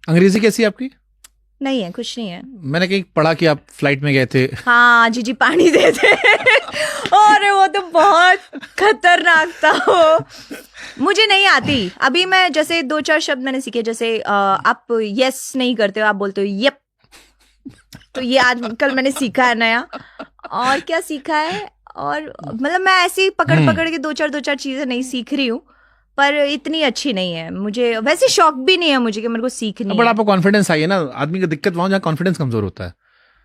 अंग्रेजी कैसी है आपकी? नहीं है, कुछ नहीं है। मैंने कहीं पढ़ा कि आप फ्लाइट में गए थे। हाँ जी पानी दे दे। अरे वो तो बहुत खतरनाक था वो। मुझे नहीं आती अभी। मैं जैसे 2-4 शब्द मैंने सीखे, जैसे आप यस नहीं करते हो, आप बोलते हो यप। तो ये आज कल मैंने सीखा है नया। और क्या सीखा है, और मतलब मैं ऐसे ही पकड़ पकड़ के 2-4 चीजें नहीं सीख रही हूँ, पर इतनी अच्छी नहीं है मुझे। वैसे शौक भी नहीं है मुझे कि मेरे को सीखनी बट है। आपको कॉन्फिडेंस आई है ना। आदमी की दिक्कत वहां जहाँ कॉन्फिडेंस कमजोर होता है।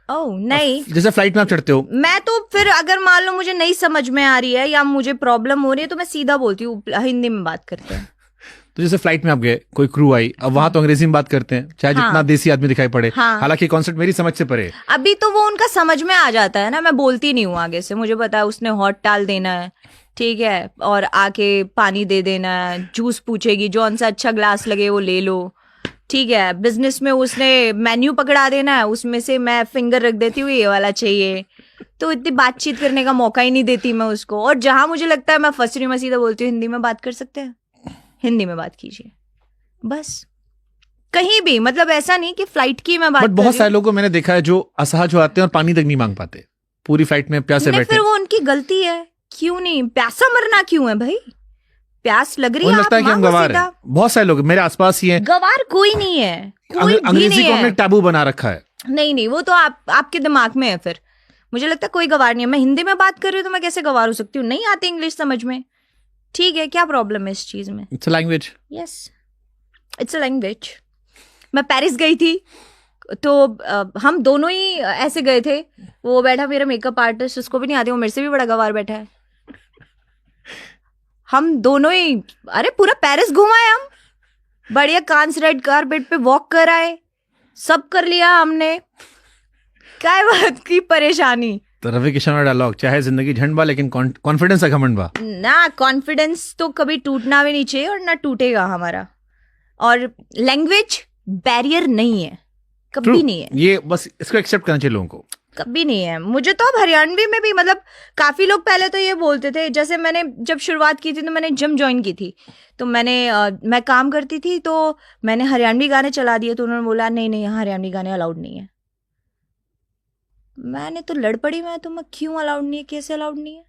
ओह नहीं, जैसे फ्लाइट में आप चढ़ते हो, मैं तो फिर अगर मान लो मुझे नहीं समझ में आ रही है या मुझे प्रॉब्लम हो रही है तो मैं सीधा बोलती हूँ, हिंदी में बात करते हैं। तो जैसे फ्लाइट में आप गए, कोई क्रू आई, अब वहां तो अंग्रेजी में बात करते हैं, चाहे हाँ, जितना देसी आदमी दिखाई पड़े। हाँ, हालांकि कॉन्सेप्ट मेरी समझ से परे। अभी तो वो उनका समझ में आ जाता है ना, मैं बोलती नहीं हूँ आगे से। मुझे पता है उसने हॉट टाल देना है, ठीक है, और आके पानी दे देना है, जूस पूछेगी, जो सा अच्छा ग्लास लगे वो ले लो, ठीक है। बिजनेस में उसने मेन्यू पकड़ा देना है, उसमें से मैं फिंगर रख देती हूँ ये वाला चाहिए। तो इतनी बातचीत करने का मौका ही नहीं देती मैं उसको। और जहां मुझे लगता है मैं फंस रही हूँ, मैं सीधा बोलती हूँ हिंदी में बात कर सकते हैं, हिंदी में बात कीजिए, बस। कहीं भी, मतलब ऐसा नहीं कि फ्लाइट की मैं बात बट कर बहुत रही सारे हूँ। लोगों को मैंने देखा है जो असहज हो आते हैं और पानी तक नहीं मांग पाते, पूरी फ्लाइट में प्यासे नहीं, बैठे। फिर वो उनकी गलती है। क्यों नहीं, प्यासा मरना क्यों है भाई? प्यास लग रही है, उन्हें लगता है आप कि हम मांगो गवार सीधा। हैं। बहुत सारे लोग मेरे आसपास ही हैं। गवार कोई नहीं है, कोई भी अंग्रेजी नहीं को हमने है। टैबू बना रखा है। नहीं, वो तो आपके दिमाग में है। फिर मुझे लगता है कोई गवार नहीं है। मैं हिंदी में बात कर रही हूँ तो मैं कैसे गवार हो सकती हूँ? नहीं आती इंग्लिश समझ में, ठीक है, क्या प्रॉब्लम है इस चीज में? It's a language. Yes, it's a language. मैं पेरिस गई थी तो हम दोनों ही ऐसे गए थे। वो बैठा मेरा मेकअप आर्टिस्ट, उसको भी नहीं आती, वो मेरे से भी बड़ा गवार बैठा है। हम दोनों ही, अरे पूरा पेरिस घुमाए हम, बढ़िया कांस रेड कारपेट पे वॉक कर आए, सब कर लिया हमने। क्या बात की परेशानी? तो रवि किशन का डायलॉग, चाहे जिंदगी झंड बा लेकिन कॉन्फिडेंस का घमंड बा। ना, कॉन्फिडेंस तो कभी टूटना भी नहीं चाहिए और ना टूटेगा हमारा। और लैंग्वेज बैरियर नहीं है, कभी True. नहीं है। ये बस इसको एक्सेप्ट करना चाहिए लोगों को। कभी नहीं है। मुझे तो अब हरियाणवी में भी, मतलब काफी लोग पहले तो ये बोलते थे, जैसे मैंने जब शुरुआत की थी तो मैंने जिम ज्वाइन की थी, तो मैं काम करती थी तो मैंने हरियाणवी गाने चला दिए, तो उन्होंने बोला नहीं नहीं, यहाँ हरियाणवी गाने अलाउड नहीं है। मैंने तो लड़ पड़ी, मैं तो, मैं क्यों अलाउड नहीं है, कैसे अलाउड नहीं है,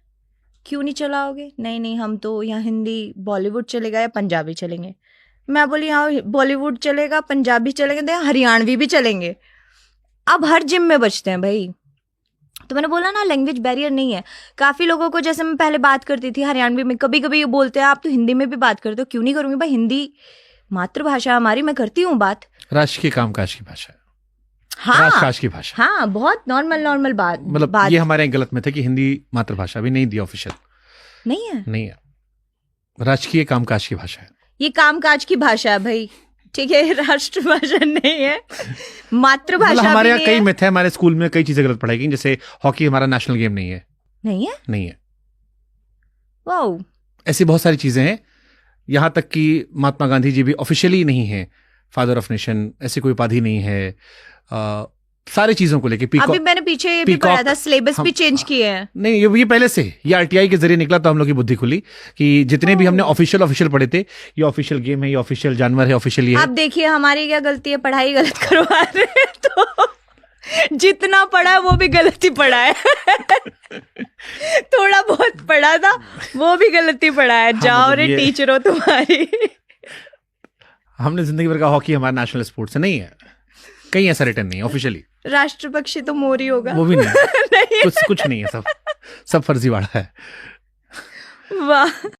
क्यों नहीं चलाओगे? नहीं नहीं, हम तो यहाँ हिंदी बॉलीवुड चलेगा या पंजाबी चलेंगे। मैं बोली यहाँ बॉलीवुड चलेगा, पंजाबी चलेंगे, तो यहाँ हरियाणवी भी चलेंगे। अब हर जिम में बजते हैं भाई। तो मैंने बोला ना, लैंग्वेज बैरियर नहीं है। काफी लोगों को, जैसे मैं पहले बात करती थी हरियाणवी में, कभी कभी ये बोलते हैं आप तो हिंदी में भी बात करते हो। क्यों नहीं करूंगी भाई, हिंदी मातृभाषा हमारी, मैं करती हूँ बात। राष्ट्र की कामकाज की भाषा है। हाँ, राजकाज की भाषा। हाँ, बहुत नॉर्मल बात। मतलब ये हमारे यहाँ गलत में था कि हिंदी मातृभाषा भी नहीं दी, ऑफिशियल नहीं है। राजकीय कामकाज की भाषा है। ये कामकाज की भाषा है भाई, ठीक है, राष्ट्रभाषा नहीं है, मातृभाषा मतलब हमारे भी यहाँ नहीं कई है। मिथ है, हमारे स्कूल में कई चीजें गलत पढ़ाई गई, जैसे हॉकी हमारा नेशनल गेम नहीं है। नहीं है। वाओ। ऐसी बहुत सारी चीजें हैं। यहाँ तक कि महात्मा गांधी जी भी ऑफिशियली नहीं है फादर ऑफ नेशन, ऐसी कोई उपाधि नहीं है। सारी चीजों को लेके अभी मैंने पीछे भी पढ़ा था, सिलेबस भी चेंज किए हैं। नहीं, ये पहले से, ये आरटीआई के जरिए निकला तो हम लोग की बुद्धि खुली कि जितने भी हमने ऑफिशियल पढ़े थे, ये ऑफिशियल गेम है, ये ऑफिशियल जानवर है, ऑफिशियल ये है। अब देखिए हमारी क्या गलती है, पढ़ाई गलत करवा रहे हैं, तो जितना पढ़ा वो भी गलत ही पढ़ा है। थोड़ा बहुत पढ़ा था वो भी गलत ही पढ़ा है। जाओ मतलब रे टीचरों तुम्हारी। हमने जिंदगी भर का हॉकी हमारा नेशनल स्पोर्ट्स नहीं है, कहीं ऐसा रिटर्न नहीं है ऑफिशियली। राष्ट्र पक्षी तो मोर ही होगा, वो भी नहीं, नहीं कुछ नहीं है, सब फर्जीवाड़ा है। वाह।